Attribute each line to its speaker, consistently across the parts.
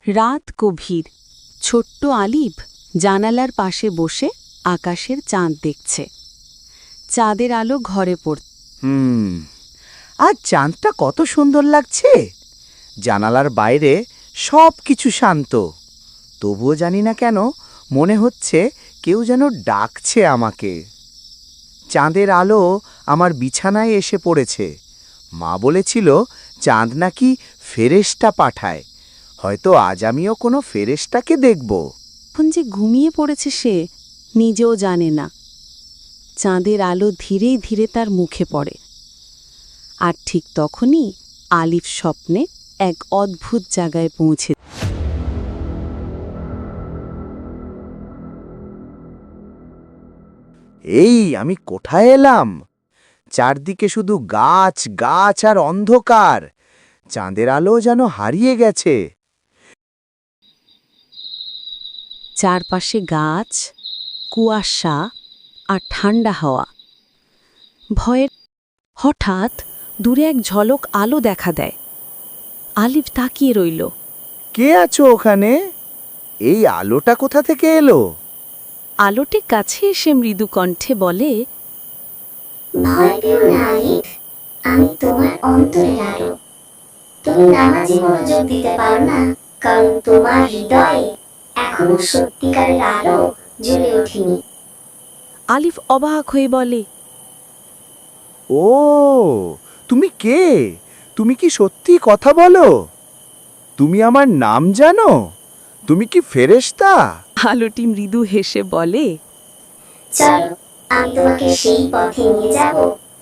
Speaker 1: রাত গভীর। ছোট্ট আলিফ জানালার পাশে বসে আকাশের চাঁদ দেখছে। চাঁদের আলো ঘরে পড়ছে।
Speaker 2: আজ চাঁদটা কত সুন্দর লাগছে। জানালার বাইরে সব কিছু শান্ত, তবুও জানি না কেন মনে হচ্ছে কেউ যেন ডাকছে আমাকে। চাঁদের আলো আমার বিছানায় এসে পড়েছে। মা বলেছিল চাঁদ নাকি ফেরেশতা পাঠায়। হয়তো আজ আমিও কোনো ফেরেশতাকে দেখব।
Speaker 1: এখন যে ঘুমিয়ে পড়েছে সে নিজেও জানে না। চাঁদের আলো ধীরে ধীরে তার মুখে পড়ে। আর ঠিক তখনই আলিফ স্বপ্নে এক অদ্ভুত জায়গায় পৌঁছে।
Speaker 2: এই আমি কোথায় এলাম? চারদিকে শুধু গাছ গাছ আর অন্ধকার। চাঁদের আলো যেন হারিয়ে গেছে।
Speaker 1: চারপাশে গাছ, কুয়াশা আর ঠান্ডা হাওয়া। ভয়ের হঠাৎ দূরে এক ঝলক আলো দেখা দেয়। আলিফ তাকিয়ে রইল।
Speaker 2: কে আছো ওখানে? এই আলোটা কোথা থেকে এলো?
Speaker 1: আলোটি কাছে এসে মৃদু কণ্ঠে বলে,
Speaker 3: ভয় পেও না আলিফ, আমি তোমার অন্তরের আলো। তুমি নামাজে মনোযোগ দিতে পারো না, কারণ তোমার হৃদয়ে এখনো সত্যিকারের আলো জ্বলে ওঠেনি।
Speaker 1: আলিফ অবাক হয়ে বলে,
Speaker 2: ও, তুমি কে? তুমি কি সত্যি কথা বলো? তুমি আমার নাম জানো? তুমি কি ফেরেশতা?
Speaker 1: আলোটি মৃদু হেসে বলে,
Speaker 3: চলো, আমি তোমাকে সেই পথে নিয়ে যাব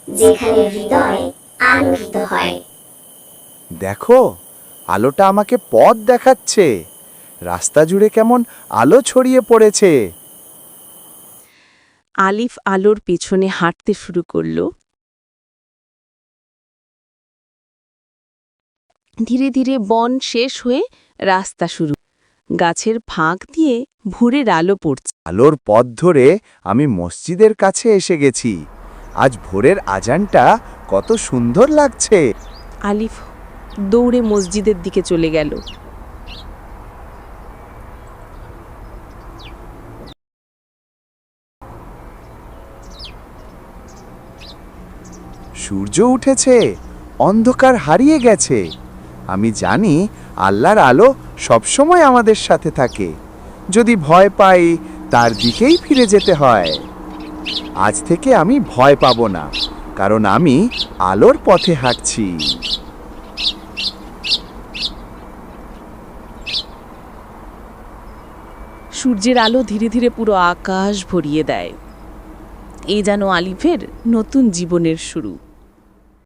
Speaker 3: যেখানে হৃদয় আলোকিত হয়।
Speaker 2: দেখো, আলোটা আমাকে পথ দেখাচ্ছে। রাস্তা জুড়ে কেমন আলো ছড়িয়ে পড়েছে।
Speaker 1: আলিফ আলোর পেছনে হাঁটতে শুরু করল। ধীরে ধীরে বন শেষ হয়ে রাস্তা শুরু। গাছের ফাঁক দিয়ে ভোরের আলো পড়ছে।
Speaker 2: আলোর পথ ধরে আমি মসজিদের কাছে এসে গেছি। আজ ভোরের আজানটা কত সুন্দর লাগছে।
Speaker 1: আলিফ দৌড়ে মসজিদের দিকে চলে গেল।
Speaker 2: সূর্য উঠেছে, অন্ধকার হারিয়ে গেছে। আমি জানি আল্লাহর আলো সবসময় আমাদের সাথে থাকে। যদি ভয় পাই, তার দিকেই ফিরে যেতে হয়। আজ থেকে আমি ভয় পাব না, কারণ আমি আলোর পথে হাঁটছি।
Speaker 1: সূর্যের আলো ধীরে ধীরে পুরো আকাশ ভরিয়ে দেয়। এই যেন আলিফের নতুন জীবনের শুরু।